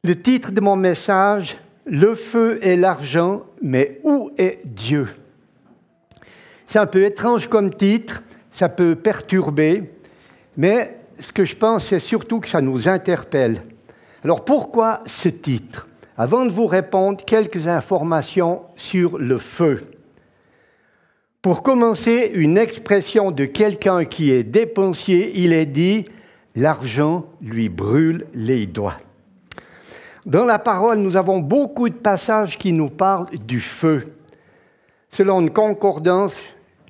Le titre de mon message, Le feu et l'argent, mais où est Dieu? C'est un peu étrange comme titre, ça peut perturber, mais ce que je pense, c'est surtout que ça nous interpelle. Alors pourquoi ce titre? Avant de vous répondre, quelques informations sur le feu. Pour commencer, une expression de quelqu'un qui est dépensier, il est dit « l'argent lui brûle les doigts ». Dans la parole, nous avons beaucoup de passages qui nous parlent du feu. Selon une concordance,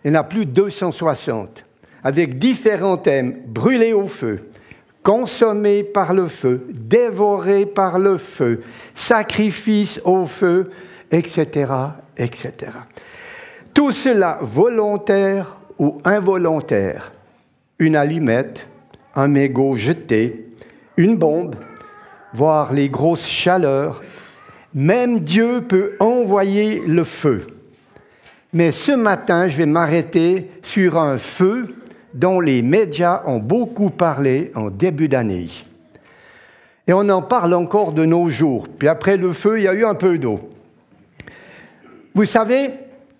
il y en a plus de 260, avec différents thèmes, brûler au feu, consommer par le feu, dévorer par le feu, sacrifice au feu, etc., etc. Tout cela volontaire ou involontaire. Une allumette, un mégot jeté, une bombe, voire les grosses chaleurs. Même Dieu peut envoyer le feu. Mais ce matin, je vais m'arrêter sur un feu dont les médias ont beaucoup parlé en début d'année. Et on en parle encore de nos jours. Puis après le feu, il y a eu un peu d'eau. Vous savez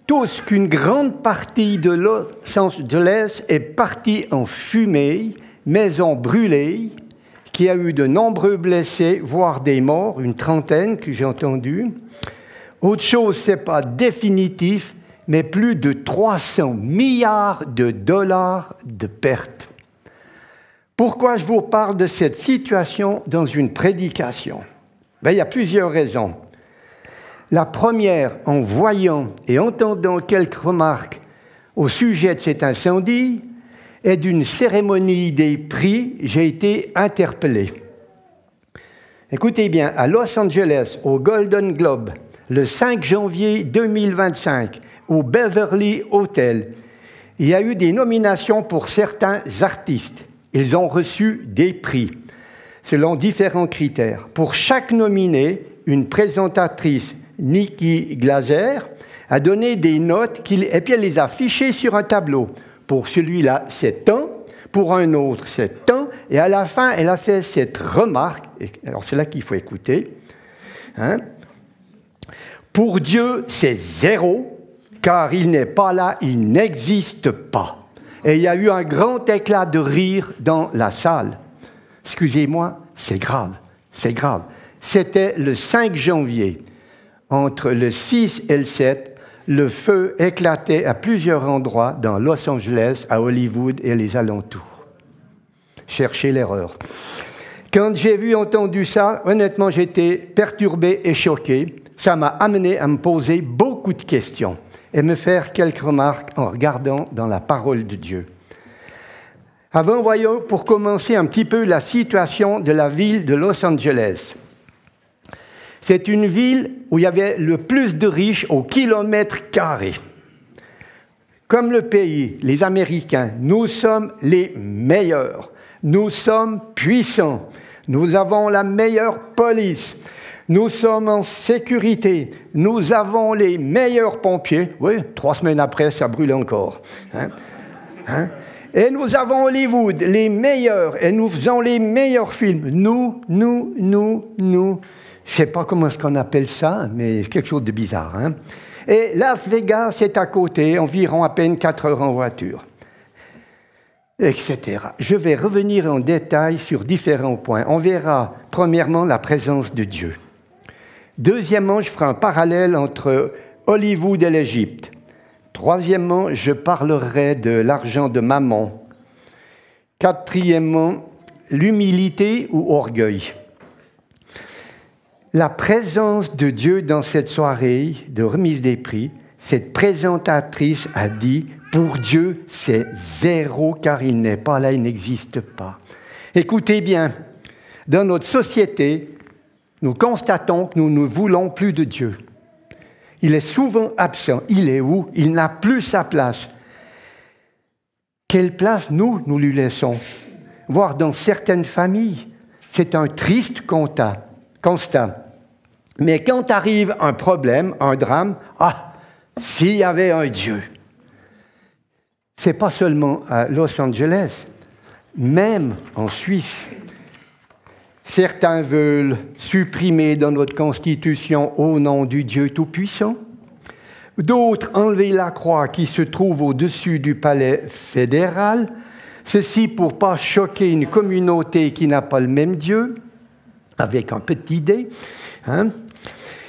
tous qu'une grande partie de Los Angeles est partie en fumée, maisons brûlées, qu'il y a eu de nombreux blessés, voire des morts, une trentaine que j'ai entendu. Autre chose, ce n'est pas définitif, mais plus de 300 milliards de dollars de pertes. Pourquoi je vous parle de cette situation dans une prédication? Il y a plusieurs raisons. La première, en voyant et entendant quelques remarques au sujet de cet incendie, et d'une cérémonie des prix, j'ai été interpellé. Écoutez bien, à Los Angeles, au Golden Globe, le 5 janvier 2025, au Beverly Hotel, il y a eu des nominations pour certains artistes. Ils ont reçu des prix, selon différents critères. Pour chaque nominé, une présentatrice, Nikki Glaser, a donné des notes et puis elle les a affichées sur un tableau. Pour celui-là, c'est tant, pour un autre, c'est tant, et à la fin, elle a fait cette remarque, alors c'est là qu'il faut écouter, pour Dieu, c'est 0, car il n'est pas là, il n'existe pas. Et il y a eu un grand éclat de rire dans la salle. Excusez-moi, c'est grave, c'est grave. C'était le 5 janvier, entre le 6 et le 7, le feu éclatait à plusieurs endroits dans Los Angeles, à Hollywood et les alentours. Cherchez l'erreur. Quand j'ai entendu ça, honnêtement, j'étais perturbé et choqué. Ça m'a amené à me poser beaucoup de questions et me faire quelques remarques en regardant dans la parole de Dieu. Avant, voyons, pour commencer un petit peu la situation de la ville de Los Angeles. C'est une ville où il y avait le plus de riches au kilomètre carré. Comme le pays, les Américains, nous sommes les meilleurs. Nous sommes puissants. Nous avons la meilleure police. Nous sommes en sécurité. Nous avons les meilleurs pompiers. Oui, 3 semaines après, ça brûle encore. Et nous avons Hollywood, les meilleurs. Et nous faisons les meilleurs films. Nous. Je ne sais pas comment est-ce qu'on appelle ça, mais quelque chose de bizarre. Et Las Vegas, c'est à côté, environ à peine 4 heures en voiture, etc. Je vais revenir en détail sur différents points. On verra, premièrement, la présence de Dieu. Deuxièmement, je ferai un parallèle entre Hollywood et l'Égypte. Troisièmement, je parlerai de l'argent de Mammon. Quatrièmement, l'humilité ou orgueil. La présence de Dieu dans cette soirée de remise des prix, cette présentatrice a dit « Pour Dieu, c'est 0, car il n'est pas là, il n'existe pas. » Écoutez bien, dans notre société, nous constatons que nous ne voulons plus de Dieu. Il est souvent absent. Il est où? Il n'a plus sa place. Quelle place nous lui laissons? Voire dans certaines familles, c'est un triste constat. Mais quand arrive un problème, un drame, s'il y avait un Dieu. Ce n'est pas seulement à Los Angeles, même en Suisse. Certains veulent supprimer dans notre Constitution au nom du Dieu Tout-Puissant. D'autres enlever la croix qui se trouve au-dessus du palais fédéral. Ceci pour ne pas choquer une communauté qui n'a pas le même Dieu, avec un petit dé. Hein?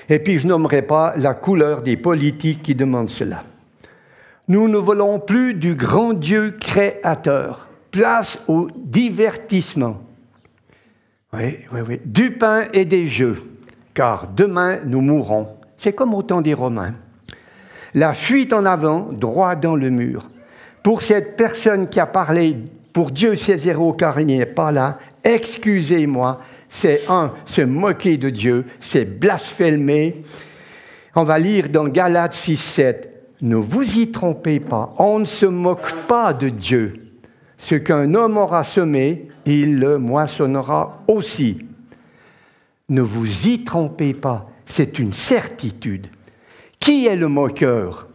Et puis je nommerai pas la couleur des politiques qui demandent cela. Nous ne voulons plus du grand Dieu créateur. Place au divertissement. Oui, du pain et des jeux, car demain nous mourrons. C'est comme au temps des Romains. La fuite en avant, droit dans le mur. Pour cette personne qui a parlé, pour Dieu c'est zéro car il n'est pas là, excusez-moi, c'est se moquer de Dieu, c'est blasphémer. On va lire dans Galates 6:7. Ne vous y trompez pas, on ne se moque pas de Dieu. Ce qu'un homme aura semé, il le moissonnera aussi. Ne vous y trompez pas, c'est une certitude. Qui est le moqueur?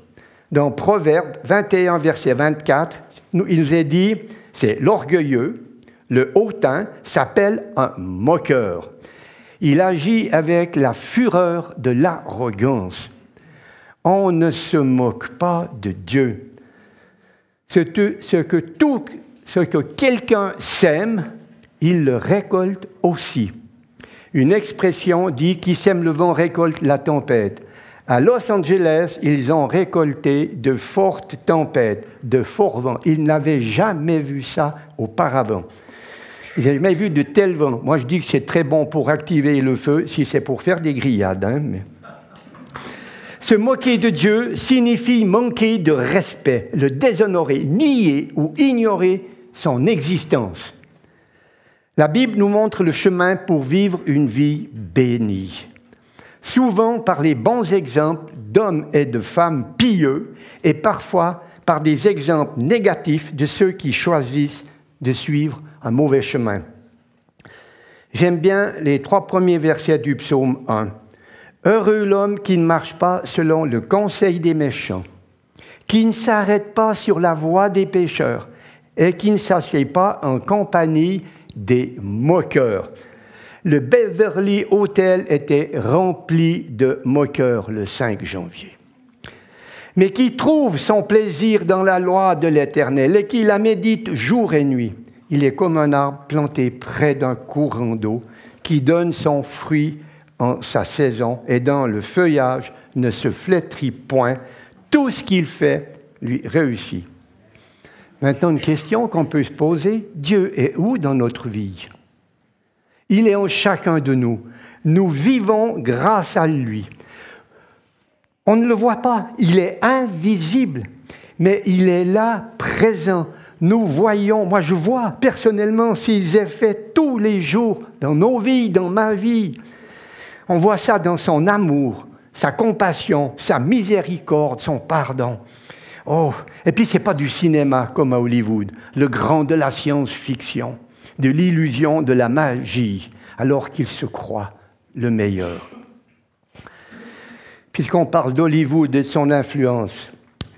Dans Proverbe 21, verset 24, il nous est dit, c'est l'orgueilleux, le hautain s'appelle un moqueur. Il agit avec la fureur de l'arrogance. On ne se moque pas de Dieu. Ce que quelqu'un sème, il le récolte aussi. Une expression dit « qui sème le vent récolte la tempête ». À Los Angeles, ils ont récolté de fortes tempêtes, de forts vents. Ils n'avaient jamais vu ça auparavant. Ils n'avaient jamais vu de tels vents. Moi, je dis que c'est très bon pour activer le feu, si c'est pour faire des grillades. Hein, mais... Se moquer de Dieu signifie manquer de respect, le déshonorer, nier ou ignorer son existence. La Bible nous montre le chemin pour vivre une vie bénie. Souvent par les bons exemples d'hommes et de femmes pieux et parfois par des exemples négatifs de ceux qui choisissent de suivre un mauvais chemin. J'aime bien les 3 premiers versets du psaume 1. « Heureux l'homme qui ne marche pas selon le conseil des méchants, qui ne s'arrête pas sur la voie des pécheurs et qui ne s'assied pas en compagnie des moqueurs. » Le Beverly Hotel était rempli de moqueurs le 5 janvier. Mais qui trouve son plaisir dans la loi de l'Éternel et qui la médite jour et nuit. Il est comme un arbre planté près d'un courant d'eau qui donne son fruit en sa saison et dans le feuillage ne se flétrit point. Tout ce qu'il fait lui réussit. Maintenant, une question qu'on peut se poser. Dieu est où dans notre vie? Il est en chacun de nous. Nous vivons grâce à lui. On ne le voit pas, il est invisible, mais il est là, présent. Nous voyons, moi je vois personnellement ses effets tous les jours dans nos vies, dans ma vie. On voit ça dans son amour, sa compassion, sa miséricorde, son pardon. Oh, et puis c'est pas du cinéma comme à Hollywood, le grand de la science-fiction, de l'illusion, de la magie, alors qu'il se croit le meilleur. Puisqu'on parle d'Hollywood et de son influence,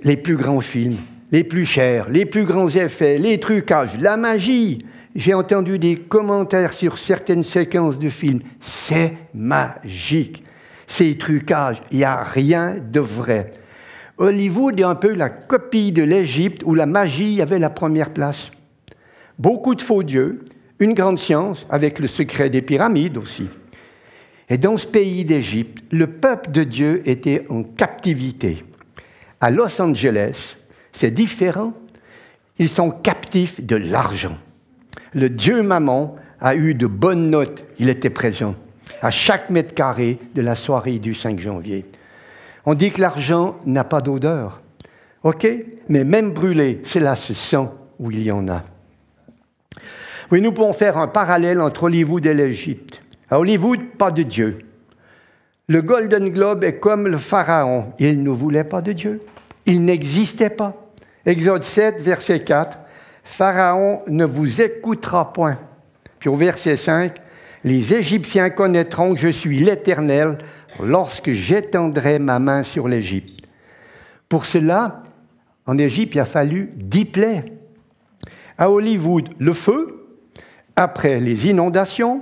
les plus grands films, les plus chers, les plus grands effets, les trucages, la magie. J'ai entendu des commentaires sur certaines séquences de films. C'est magique. Ces trucages, il n'y a rien de vrai. Hollywood est un peu la copie de l'Égypte où la magie avait la première place. Beaucoup de faux dieux, une grande science avec le secret des pyramides aussi. Et dans ce pays d'Égypte, le peuple de Dieu était en captivité. À Los Angeles, c'est différent. Ils sont captifs de l'argent. Le dieu Mammon a eu de bonnes notes. Il était présent à chaque mètre carré de la soirée du 5 janvier. On dit que l'argent n'a pas d'odeur. OK? Mais même brûlé, cela se sent où il y en a. Oui, nous pouvons faire un parallèle entre Hollywood et l'Égypte. À Hollywood, pas de Dieu. Le Golden Globe est comme le Pharaon. Il ne voulait pas de Dieu. Il n'existait pas. Exode 7, verset 4. Pharaon ne vous écoutera point. Puis au verset 5, les Égyptiens connaîtront que je suis l'Éternel lorsque j'étendrai ma main sur l'Égypte. Pour cela, en Égypte, il a fallu 10 plaies. À Hollywood, le feu, après les inondations,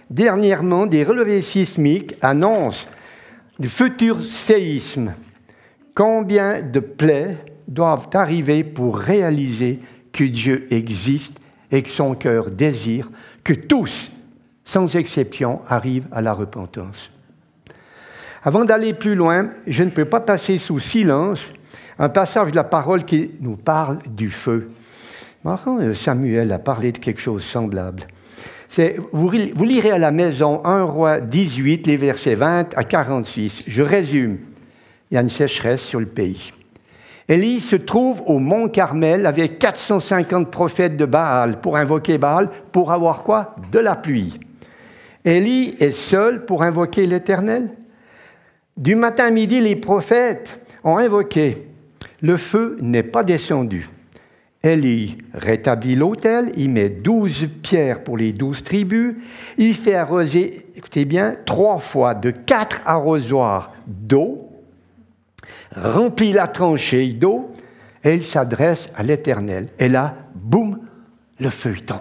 dernièrement, des relevés sismiques annoncent de futurs séismes. Combien de plaies doivent arriver pour réaliser que Dieu existe et que son cœur désire que tous, sans exception, arrivent à la repentance? Avant d'aller plus loin, je ne peux pas passer sous silence un passage de la parole qui nous parle du feu. Samuel a parlé de quelque chose de semblable. Vous lirez à la maison 1 Roi 18, les versets 20 à 46. Je résume. Il y a une sécheresse sur le pays. Élie se trouve au mont Carmel avec 450 prophètes de Baal pour invoquer Baal, pour avoir quoi? De la pluie. Élie est seul pour invoquer l'Éternel. Du matin à midi, les prophètes ont invoqué. Le feu n'est pas descendu. Élie rétablit l'autel, il met 12 pierres pour les 12 tribus, il fait arroser, écoutez bien, 3 fois de 4 arrosoirs d'eau, remplit la tranchée d'eau, et il s'adresse à l'Éternel. Et là, boum, le feu tombe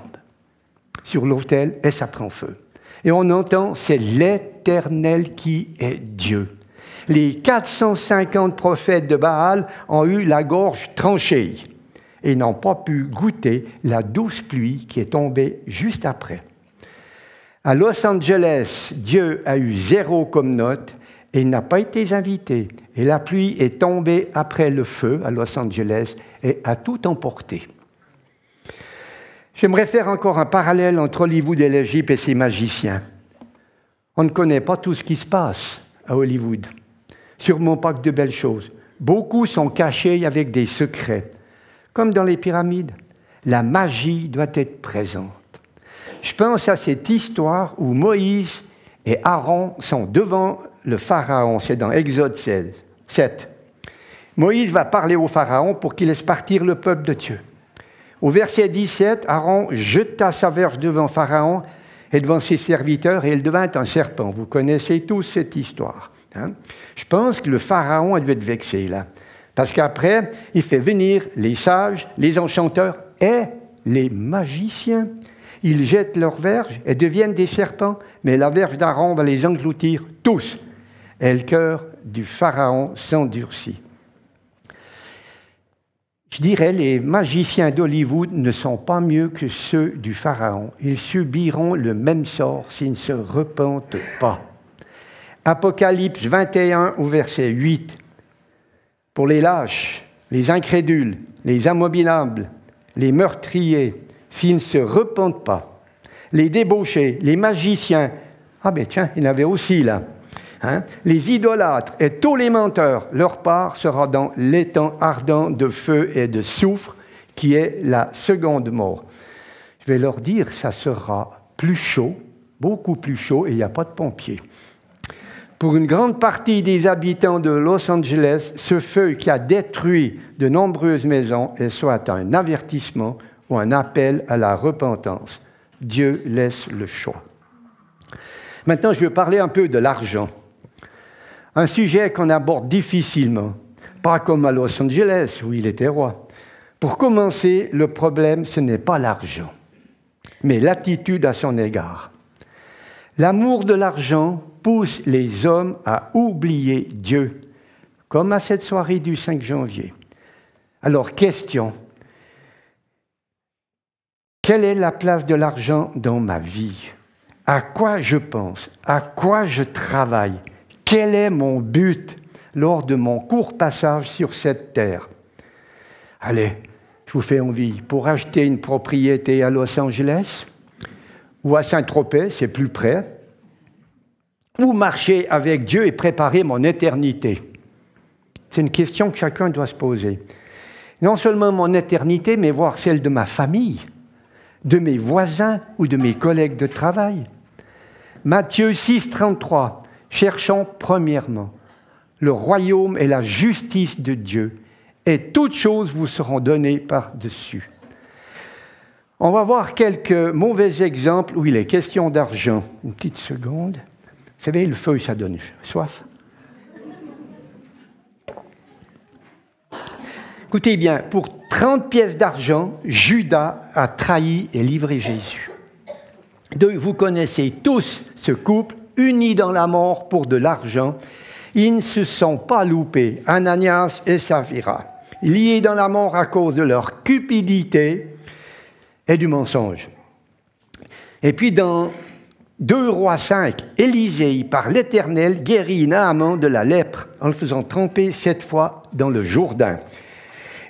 sur l'autel et ça prend feu. Et on entend, c'est l'Éternel qui est Dieu. Les 450 prophètes de Baal ont eu la gorge tranchée et n'ont pas pu goûter la douce pluie qui est tombée juste après. À Los Angeles, Dieu a eu 0 comme note et il n'a pas été invité. Et la pluie est tombée après le feu à Los Angeles et a tout emporté. J'aimerais faire encore un parallèle entre Hollywood et l'Égypte et ses magiciens. On ne connaît pas tout ce qui se passe à Hollywood. Sûrement pas que de belles choses. Beaucoup sont cachés avec des secrets. Comme dans les pyramides, la magie doit être présente. Je pense à cette histoire où Moïse et Aaron sont devant le Pharaon. C'est dans Exode 7. Moïse va parler au Pharaon pour qu'il laisse partir le peuple de Dieu. Au verset 17, Aaron jeta sa verge devant Pharaon et devant ses serviteurs et il devint un serpent. Vous connaissez tous cette histoire. Je pense que le Pharaon a dû être vexé là. Parce qu'après, il fait venir les sages, les enchanteurs et les magiciens. Ils jettent leurs verges et deviennent des serpents, mais la verge d'Aaron va les engloutir tous. Et le cœur du Pharaon s'endurcit. Je dirais, les magiciens d'Hollywood ne sont pas mieux que ceux du Pharaon. Ils subiront le même sort s'ils ne se repentent pas. Apocalypse 21 au verset 8. Pour les lâches, les incrédules, les abominables, les meurtriers, s'ils ne se repentent pas, les débauchés, les magiciens, ah ben tiens, il y en avait aussi là, les idolâtres et tous les menteurs, leur part sera dans l'étang ardent de feu et de soufre, qui est la seconde mort. Je vais leur dire, ça sera plus chaud, beaucoup plus chaud, et il n'y a pas de pompiers. Pour une grande partie des habitants de Los Angeles, ce feu qui a détruit de nombreuses maisons est soit un avertissement ou un appel à la repentance. Dieu laisse le choix. Maintenant, je vais parler un peu de l'argent. Un sujet qu'on aborde difficilement, pas comme à Los Angeles où il était roi. Pour commencer, le problème, ce n'est pas l'argent, mais l'attitude à son égard. L'amour de l'argent pousse les hommes à oublier Dieu, comme à cette soirée du 5 janvier. Alors, question. Quelle est la place de l'argent dans ma vie? À quoi je pense? À quoi je travaille? Quel est mon but lors de mon court passage sur cette terre? Allez, je vous fais envie. Pour acheter une propriété à Los Angeles ou à Saint-Tropez, c'est plus près, ou marcher avec Dieu et préparer mon éternité? C'est une question que chacun doit se poser. Non seulement mon éternité, mais voir celle de ma famille, de mes voisins ou de mes collègues de travail. Matthieu 6, 33. Cherchons premièrement le royaume et la justice de Dieu, et toutes choses vous seront données par-dessus. On va voir quelques mauvais exemples où il est question d'argent. Une petite seconde. Vous savez, le feu, ça donne soif. Écoutez bien, pour 30 pièces d'argent, Judas a trahi et livré Jésus. Vous connaissez tous ce couple, unis dans la mort pour de l'argent. Ils ne se sont pas loupés, Ananias et Saphira, liés dans la mort à cause de leur cupidité et du mensonge. Et puis dans 2 Rois 5, Élisée, par l'Éternel, guérit Naaman de la lèpre en le faisant tremper 7 fois dans le Jourdain.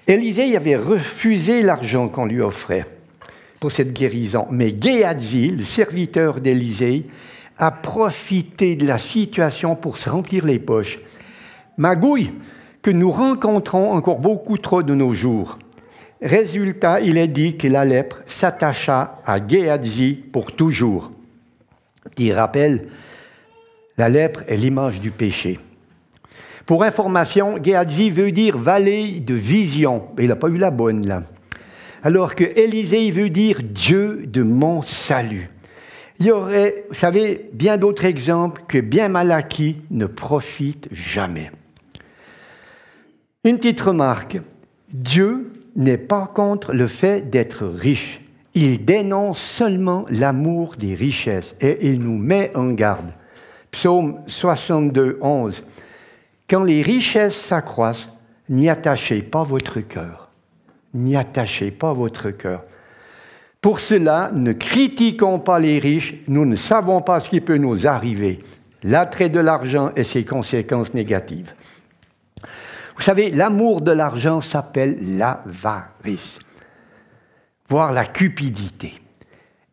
Élisée avait refusé l'argent qu'on lui offrait pour cette guérison, mais Géhazi, le serviteur d'Élisée, a profité de la situation pour se remplir les poches. Magouille que nous rencontrons encore beaucoup trop de nos jours. Résultat, il est dit que la lèpre s'attacha à Géhazi pour toujours. Petit rappel, la lèpre est l'image du péché. Pour information, Géhazi veut dire vallée de vision. Il n'a pas eu la bonne là. Alors que Élisée veut dire Dieu de mon salut. Il y aurait, vous savez, bien d'autres exemples que bien mal acquis ne profitent jamais. Une petite remarque, Dieu n'est pas contre le fait d'être riche. Il dénonce seulement l'amour des richesses et il nous met en garde. Psaume 62, 11. Quand les richesses s'accroissent, n'y attachez pas votre cœur. N'y attachez pas votre cœur. Pour cela, ne critiquons pas les riches, nous ne savons pas ce qui peut nous arriver. L'attrait de l'argent et ses conséquences négatives. Vous savez, l'amour de l'argent s'appelle l'avarice, voire la cupidité.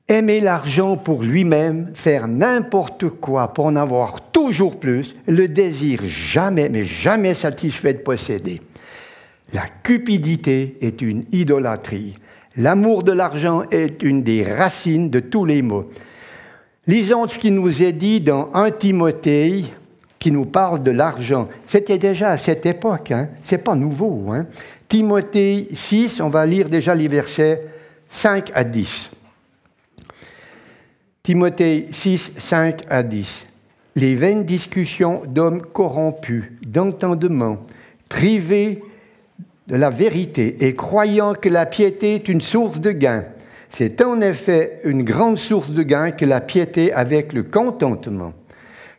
Aimer l'argent pour lui-même, faire n'importe quoi pour en avoir toujours plus, le désir jamais, mais jamais satisfait de posséder. La cupidité est une idolâtrie. L'amour de l'argent est une des racines de tous les maux. Lisons ce qui nous est dit dans 1 Timothée, qui nous parle de l'argent. C'était déjà à cette époque, hein? Ce n'est pas nouveau. Hein? Timothée 6, on va lire déjà les versets 5 à 10. Timothée 6, 5 à 10. Les vaines discussions d'hommes corrompus, d'entendement, privés de la vérité et croyant que la piété est une source de gain. C'est en effet une grande source de gain que la piété avec le contentement.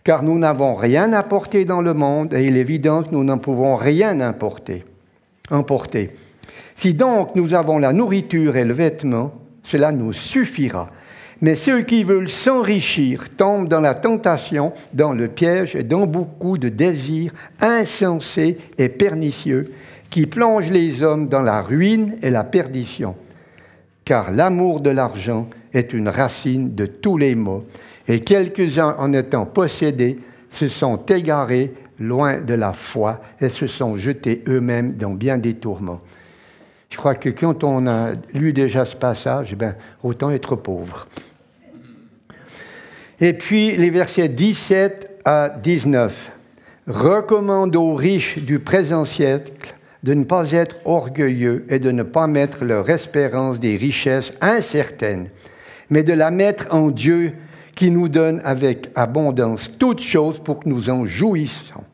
Car nous n'avons rien apporté dans le monde et il est évident que nous n'en pouvons rien emporter. Si donc nous avons la nourriture et le vêtement, cela nous suffira. Mais ceux qui veulent s'enrichir tombent dans la tentation, dans le piège et dans beaucoup de désirs insensés et pernicieux qui plongent les hommes dans la ruine et la perdition. Car l'amour de l'argent est une racine de tous les maux, et quelques-uns, en étant possédés, se sont égarés loin de la foi et se sont jetés eux-mêmes dans bien des tourments. Je crois que quand on a lu déjà ce passage, autant être pauvre. Et puis les versets 17 à 19. Recommande aux riches du présent siècle de ne pas être orgueilleux et de ne pas mettre leur espérance des richesses incertaines, mais de la mettre en Dieu qui nous donne avec abondance toutes choses pour que nous en jouissions.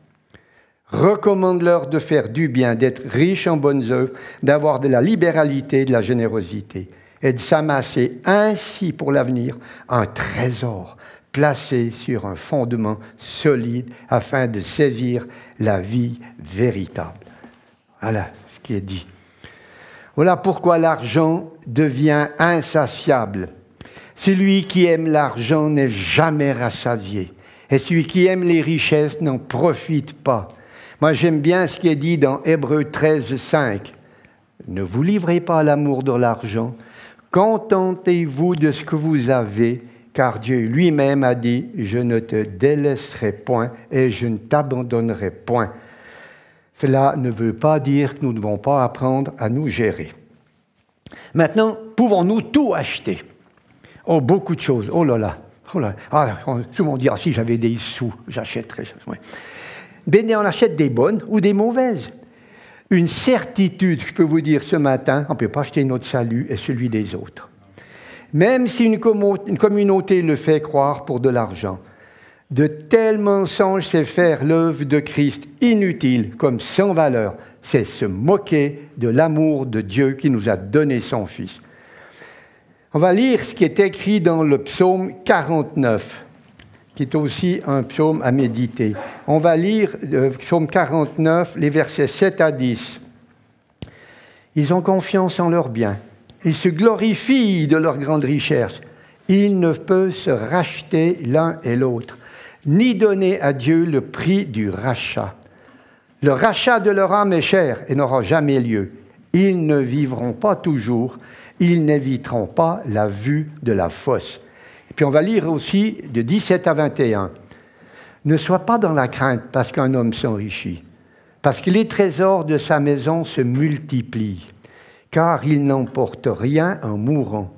Recommande-leur de faire du bien, d'être riches en bonnes œuvres, d'avoir de la libéralité, de la générosité, et de s'amasser ainsi pour l'avenir un trésor placé sur un fondement solide afin de saisir la vie véritable. Voilà ce qui est dit. Voilà pourquoi l'argent devient insatiable. Celui qui aime l'argent n'est jamais rassasié. Et celui qui aime les richesses n'en profite pas. Moi, j'aime bien ce qui est dit dans Hébreux 13, 5. Ne vous livrez pas à l'amour de l'argent. Contentez-vous de ce que vous avez, car Dieu lui-même a dit « Je ne te délaisserai point et je ne t'abandonnerai point ». Cela ne veut pas dire que nous ne devons pas apprendre à nous gérer. Maintenant, pouvons-nous tout acheter? Oh, beaucoup de choses. Oh là là. Oh là. Ah, tout le monde dit, si j'avais des sous, j'achèterais ça. Ouais. Ben, on achète des bonnes ou des mauvaises. Une certitude, je peux vous dire ce matin, on ne peut pas acheter notre salut et celui des autres. Même si une communauté le fait croire pour de l'argent. De tels mensonges, c'est faire l'œuvre de Christ inutile, comme sans valeur. C'est se moquer de l'amour de Dieu qui nous a donné son Fils. On va lire ce qui est écrit dans le psaume 49, qui est aussi un psaume à méditer. On va lire le psaume 49, les versets 7 à 10. Ils ont confiance en leurs biens. Ils se glorifient de leur grande richesse. Ils ne peuvent se racheter l'un et l'autre, ni donner à Dieu le prix du rachat. Le rachat de leur âme est cher et n'aura jamais lieu. Ils ne vivront pas toujours, ils n'éviteront pas la vue de la fosse. Et puis on va lire aussi de 17 à 21. Ne sois pas dans la crainte parce qu'un homme s'enrichit, parce que les trésors de sa maison se multiplient, car il n'emporte rien en mourant.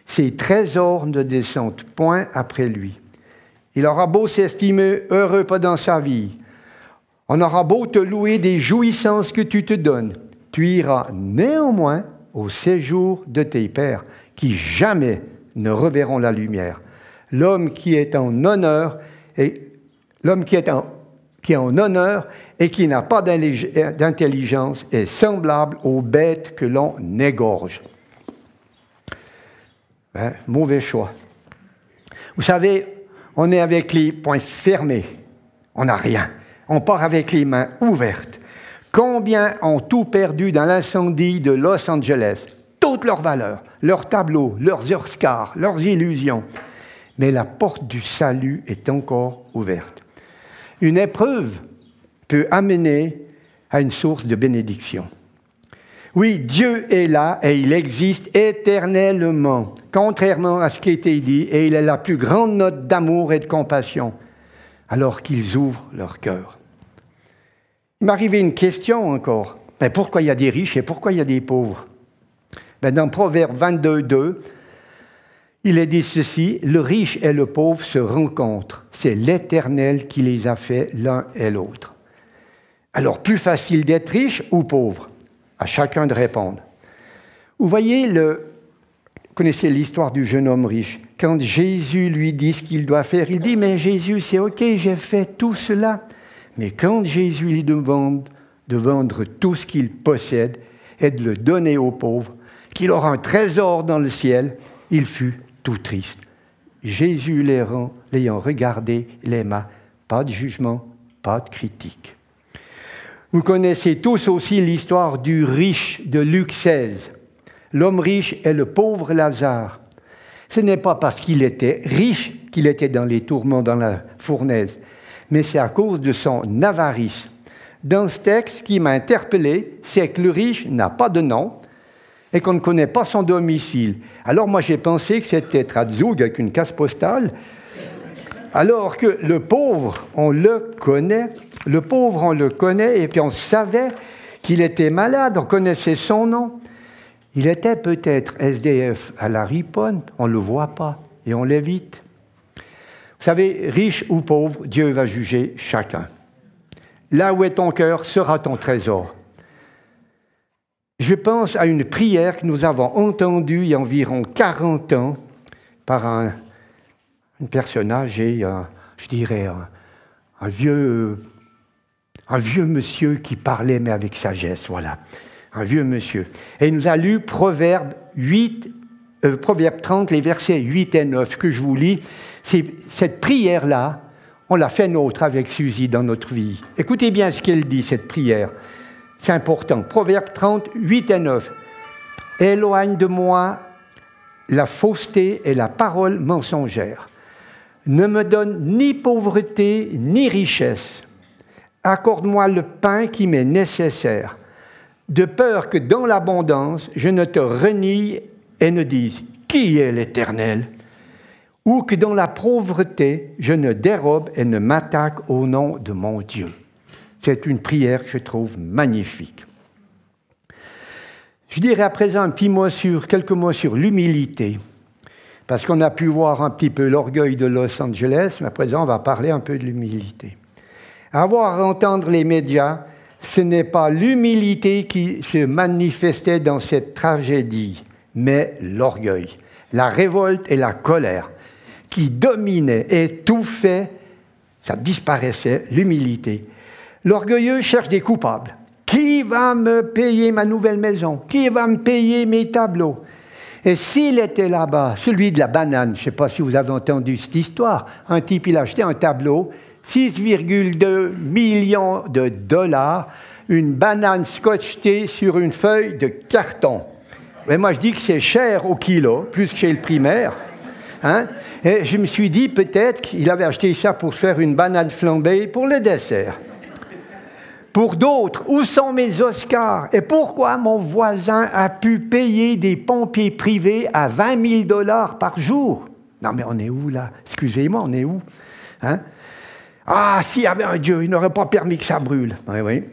Ses trésors ne descendent point après lui. Il aura beau s'estimer heureux pendant sa vie, on aura beau te louer des jouissances que tu te donnes, tu iras néanmoins au séjour de tes pères, qui jamais ne reverront la lumière. L'homme qui est en honneur et honneur et qui n'a pas d'intelligence est semblable aux bêtes que l'on égorge. Mauvais choix. Vous savez, on est avec les poings fermés. On n'a rien. On part avec les mains ouvertes. Combien ont tout perdu dans l'incendie de Los Angeles? Toutes leurs valeurs, leurs tableaux, leurs Oscars, leurs illusions. Mais la porte du salut est encore ouverte. Une épreuve peut amener à une source de bénédiction. Oui, Dieu est là et il existe éternellement, contrairement à ce qui a été dit, et il a la plus grande note d'amour et de compassion, alors qu'ils ouvrent leur cœur. Il m'est arrivé une question encore. Mais pourquoi il y a des riches et pourquoi il y a des pauvres? Dans Proverbe 22, 2, il est dit ceci, « Le riche et le pauvre se rencontrent. C'est l'Éternel qui les a fait l'un et l'autre. » Alors, plus facile d'être riche ou pauvre? À chacun de répondre. Vous voyez, vous connaissez l'histoire du jeune homme riche. Quand Jésus lui dit ce qu'il doit faire, il dit, « Mais Jésus, c'est OK, j'ai fait tout cela. » Mais quand Jésus lui demande de vendre tout ce qu'il possède et de le donner aux pauvres, qu'il aura un trésor dans le ciel, il fut tout triste. Jésus l'ayant regardé, l'aima. Pas de jugement, pas de critique. Vous connaissez tous aussi l'histoire du riche de Luc 16. L'homme riche et le pauvre Lazare. Ce n'est pas parce qu'il était riche qu'il était dans les tourments dans la fournaise, mais c'est à cause de son avarice. Dans ce texte, ce qui m'a interpellé, c'est que le riche n'a pas de nom et qu'on ne connaît pas son domicile. Alors moi, j'ai pensé que c'était Zug avec une case postale, alors que le pauvre, on le connaît. Le pauvre, on le connaît, et puis on savait qu'il était malade, on connaissait son nom. Il était peut-être SDF à la riponne, on ne le voit pas, et on l'évite. Vous savez, riche ou pauvre, Dieu va juger chacun. Là où est ton cœur sera ton trésor. Je pense à une prière que nous avons entendue il y a environ 40 ans par une personne âgée, je dirais un vieux monsieur qui parlait, mais avec sagesse, voilà. Un vieux monsieur. Et il nous a lu Proverbe 30, les versets 8 et 9, que je vous lis. Cette prière-là, on l'a fait nôtre avec Suzy dans notre vie. Écoutez bien ce qu'elle dit, cette prière. C'est important. Proverbe 30, 8 et 9. « Éloigne de moi la fausseté et la parole mensongère. Ne me donne ni pauvreté ni richesse. Accorde-moi le pain qui m'est nécessaire, de peur que dans l'abondance, je ne te renie et ne dise « Qui est l'Éternel ?» ou que dans la pauvreté, je ne dérobe et ne m'attaque au nom de mon Dieu. C'est une prière que je trouve magnifique. Je dirais à présent quelques mots sur l'humilité, parce qu'on a pu voir un petit peu l'orgueil de Los Angeles, mais à présent on va parler un peu de l'humilité. Avoir à entendre les médias, ce n'est pas l'humilité qui se manifestait dans cette tragédie, mais l'orgueil, la révolte et la colère qui dominaient et étouffaient, ça disparaissait, l'humilité. L'orgueilleux cherche des coupables. Qui va me payer ma nouvelle maison? Qui va me payer mes tableaux? Et s'il était là-bas, celui de la banane, je ne sais pas si vous avez entendu cette histoire, un type, il a acheté un tableau, 6,2 millions de dollars, une banane scotchée sur une feuille de carton. Mais moi, je dis que c'est cher au kilo, plus que chez le primaire. Hein? Et je me suis dit, peut-être qu'il avait acheté ça pour faire une banane flambée pour le dessert. Pour d'autres, où sont mes Oscars? Et pourquoi mon voisin a pu payer des pompiers privés à 20 000 $ par jour? Non, mais on est où, là? Excusez-moi, on est où? Hein? Ah, s'il y avait un Dieu, il n'aurait pas permis que ça brûle. Oui, oui.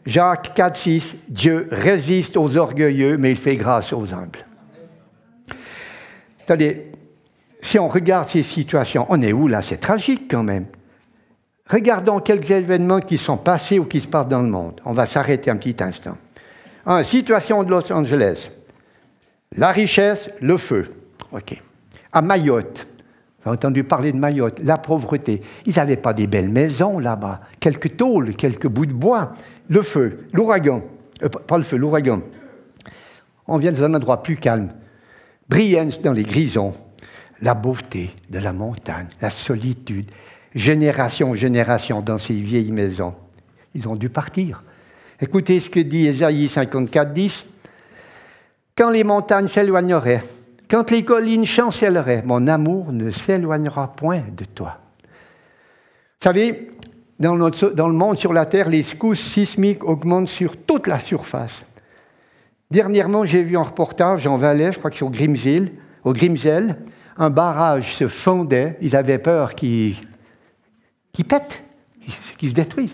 Jacques 4, 6, Dieu résiste aux orgueilleux, mais il fait grâce aux humbles. Attendez, si on regarde ces situations, on est où là? C'est tragique quand même. Regardons quelques événements qui sont passés ou qui se passent dans le monde. On va s'arrêter un petit instant. Situation de Los Angeles. La richesse, le feu. OK. À Mayotte. Vous avez entendu parler de Mayotte. La pauvreté. Ils n'avaient pas des belles maisons là-bas. Quelques tôles, quelques bouts de bois. Le feu, l'ouragan. Pas le feu, l'ouragan. On vient dans un endroit plus calme. Brienne dans les Grisons. La beauté de la montagne, la solitude. Génération en génération dans ces vieilles maisons. Ils ont dû partir. Écoutez ce que dit Ésaïe 54, 10. Quand les montagnes s'éloigneraient, quand les collines chancelleraient, mon amour ne s'éloignera point de toi. Vous savez, dans le monde, sur la Terre, les secousses sismiques augmentent sur toute la surface. Dernièrement, j'ai vu un reportage en Valais, je crois que c'est au Grimsel, un barrage se fondait, ils avaient peur qu'il pète, qu'il se détruise.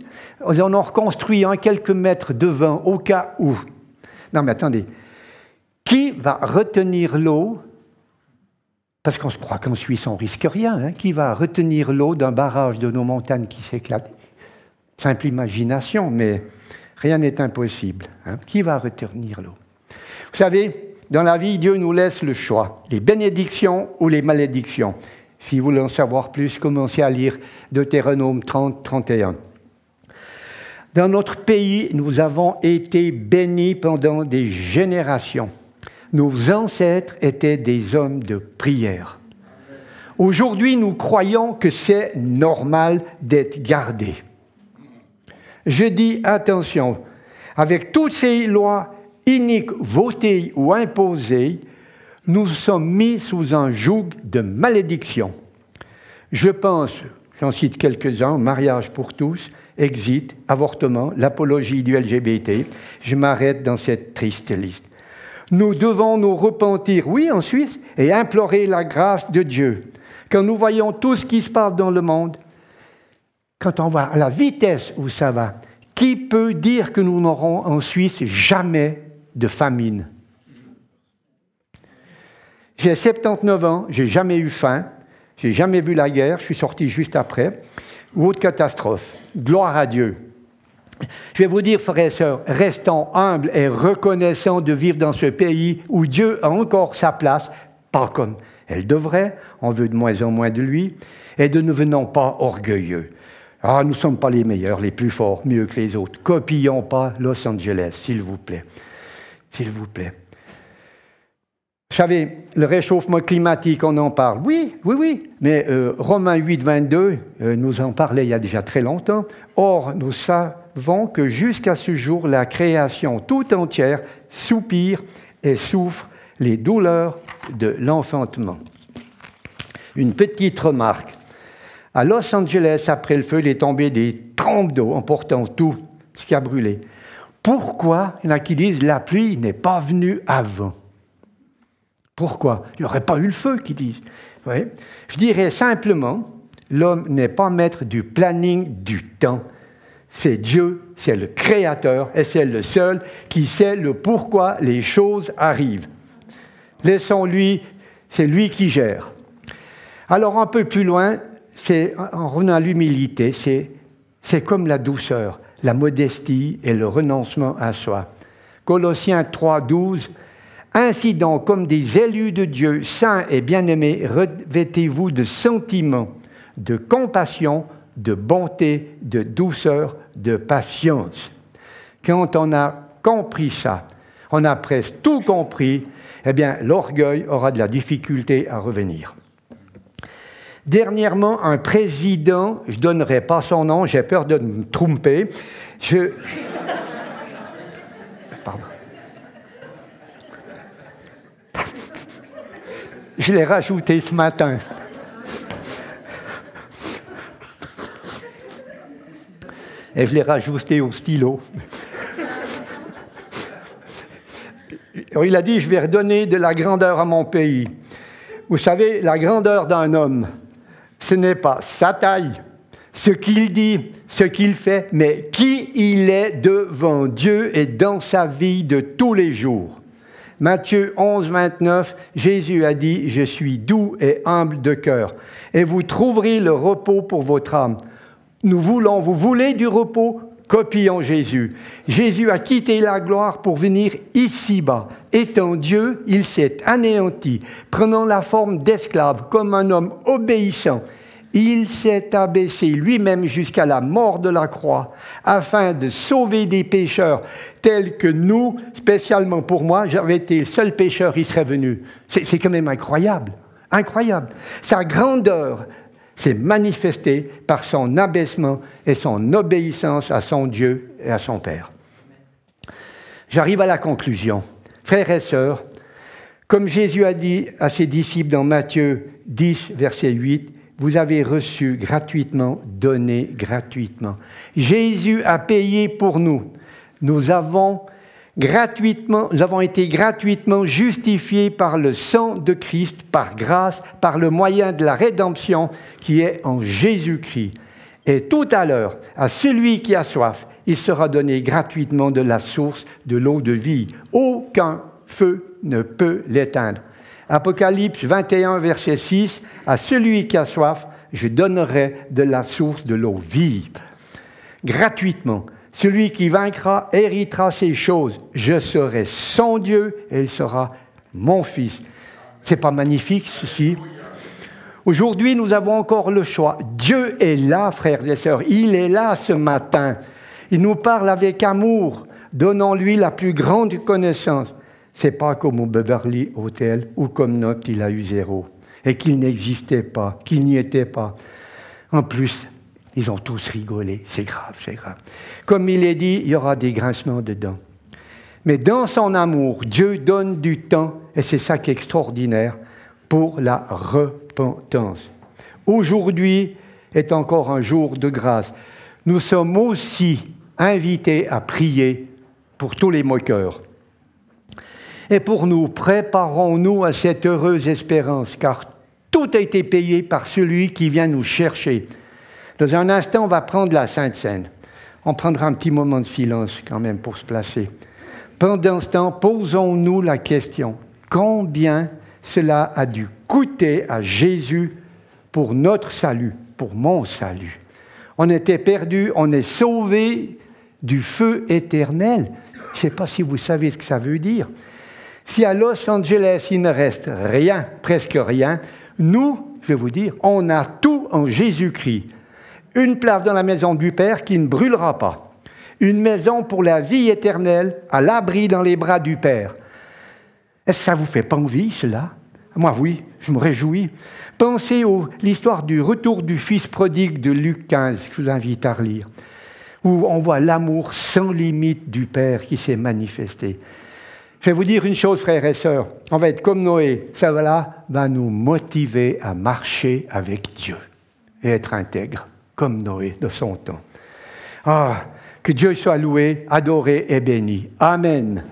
Ils en ont reconstruit un quelques mètres devant, au cas où. Non mais attendez, qui va retenir l'eau? Parce qu'on se croit qu'en Suisse, on ne risque rien. Hein? Qui va retenir l'eau d'un barrage de nos montagnes qui s'éclate? Simple imagination, mais rien n'est impossible. Hein? Qui va retenir l'eau? Vous savez, dans la vie, Dieu nous laisse le choix, les bénédictions ou les malédictions. Si vous voulez en savoir plus, commencez à lire Deutéronome 30, 31. Dans notre pays, nous avons été bénis pendant des générations. Nos ancêtres étaient des hommes de prière. Aujourd'hui, nous croyons que c'est normal d'être gardés. Je dis attention, avec toutes ces lois iniques votées ou imposées, nous sommes mis sous un joug de malédiction. Je pense, j'en cite quelques-uns, mariage pour tous, exit, avortement, l'apologie du LGBT. Je m'arrête dans cette triste liste. Nous devons nous repentir, oui, en Suisse, et implorer la grâce de Dieu. Quand nous voyons tout ce qui se passe dans le monde, quand on voit la vitesse où ça va, qui peut dire que nous n'aurons en Suisse jamais de famine? J'ai 79 ans, j'ai jamais eu faim, j'ai jamais vu la guerre, je suis sorti juste après, ou autre catastrophe. Gloire à Dieu. Je vais vous dire, frères et sœurs, restons humbles et reconnaissants de vivre dans ce pays où Dieu a encore sa place, pas comme elle devrait, on veut de moins en moins de lui, et ne devenons pas orgueilleux. Ah, nous ne sommes pas les meilleurs, les plus forts, mieux que les autres. Copions pas Los Angeles, s'il vous plaît. S'il vous plaît. Vous savez, le réchauffement climatique, on en parle. Oui, mais Romains 8, 22 nous en parlait il y a déjà très longtemps. Or, nous savons que jusqu'à ce jour, la création tout entière soupire et souffre les douleurs de l'enfantement. Une petite remarque. À Los Angeles, après le feu, il est tombé des trompes d'eau emportant tout ce qui a brûlé. Pourquoi, il y en a qui disent, la pluie n'est pas venue avant? Pourquoi? Il n'y aurait pas eu le feu, qui disent. Oui. Je dirais simplement, l'homme n'est pas maître du planning du temps. C'est Dieu, c'est le Créateur, et c'est le seul qui sait le pourquoi les choses arrivent. Laissons-lui, c'est lui qui gère. Alors un peu plus loin, en revenant à l'humilité, c'est comme la douceur, la modestie et le renoncement à soi. Colossiens 3, 12. Ainsi donc, comme des élus de Dieu, saints et bien-aimés, revêtez-vous de sentiments, de compassion, de bonté, de douceur, de patience. Quand on a compris ça, on a presque tout compris, eh bien, l'orgueil aura de la difficulté à revenir. Dernièrement, un président, je ne donnerai pas son nom, j'ai peur de me tromper, Pardon. Je l'ai rajouté ce matin. Et je l'ai rajouté au stylo. Il a dit, je vais redonner de la grandeur à mon pays. Vous savez, la grandeur d'un homme, ce n'est pas sa taille, ce qu'il dit, ce qu'il fait, mais qui il est devant Dieu et dans sa vie de tous les jours. Matthieu 11, 29, Jésus a dit, « Je suis doux et humble de cœur, et vous trouverez le repos pour votre âme. » Vous voulez du repos? Copions Jésus. Jésus a quitté la gloire pour venir ici-bas. Étant Dieu, il s'est anéanti, prenant la forme d'esclave, comme un homme obéissant. Il s'est abaissé lui-même jusqu'à la mort de la croix, afin de sauver des pécheurs tels que nous, spécialement pour moi, j'avais été le seul pécheur, il serait venu. C'est quand même incroyable, incroyable. Sa grandeur s'est manifestée par son abaissement et son obéissance à son Dieu et à son Père. J'arrive à la conclusion. Frères et sœurs, comme Jésus a dit à ses disciples dans Matthieu 10, verset 8, vous avez reçu gratuitement, donné gratuitement. Jésus a payé pour nous. Nous avons été gratuitement justifiés par le sang de Christ, par grâce, par le moyen de la rédemption qui est en Jésus-Christ. Et tout à l'heure, à celui qui a soif, il sera donné gratuitement de la source de l'eau de vie. Aucun feu ne peut l'éteindre. Apocalypse 21, verset 6, « À celui qui a soif, je donnerai de la source de l'eau vive. » Gratuitement. Celui qui vaincra héritera ces choses. Je serai son Dieu et il sera mon fils. C'est pas magnifique, ceci? Aujourd'hui, nous avons encore le choix. Dieu est là, frères et sœurs. Il est là ce matin. Il nous parle avec amour. Donnons-lui la plus grande connaissance. C'est pas comme au Beverly Hotel ou comme notre, il a eu 0 et qu'il n'existait pas, qu'il n'y était pas. En plus, ils ont tous rigolé. C'est grave, c'est grave. Comme il est dit, il y aura des grincements dedans. Mais dans son amour, Dieu donne du temps, et c'est ça qui est extraordinaire, pour la repentance. Aujourd'hui est encore un jour de grâce. Nous sommes aussi invités à prier pour tous les moqueurs. Et pour nous, préparons-nous à cette heureuse espérance, car tout a été payé par celui qui vient nous chercher. Dans un instant, on va prendre la Sainte Seine. On prendra un petit moment de silence quand même pour se placer. Pendant ce temps, posons-nous la question, combien cela a dû coûter à Jésus pour notre salut, pour mon salut? On était perdus, on est sauvés du feu éternel. Je ne sais pas si vous savez ce que ça veut dire. Si à Los Angeles, il ne reste rien, presque rien, nous, je vais vous dire, on a tout en Jésus-Christ. Une place dans la maison du Père qui ne brûlera pas. Une maison pour la vie éternelle, à l'abri dans les bras du Père. Est-ce que ça ne vous fait pas envie, cela? Moi, oui, je me réjouis. Pensez à l'histoire du retour du Fils prodigue de Luc 15, que je vous invite à relire, où on voit l'amour sans limite du Père qui s'est manifesté. Je vais vous dire une chose, frères et sœurs, on va être comme Noé. Ça va nous motiver à marcher avec Dieu et être intègre, comme Noé de son temps. Ah, que Dieu soit loué, adoré et béni. Amen.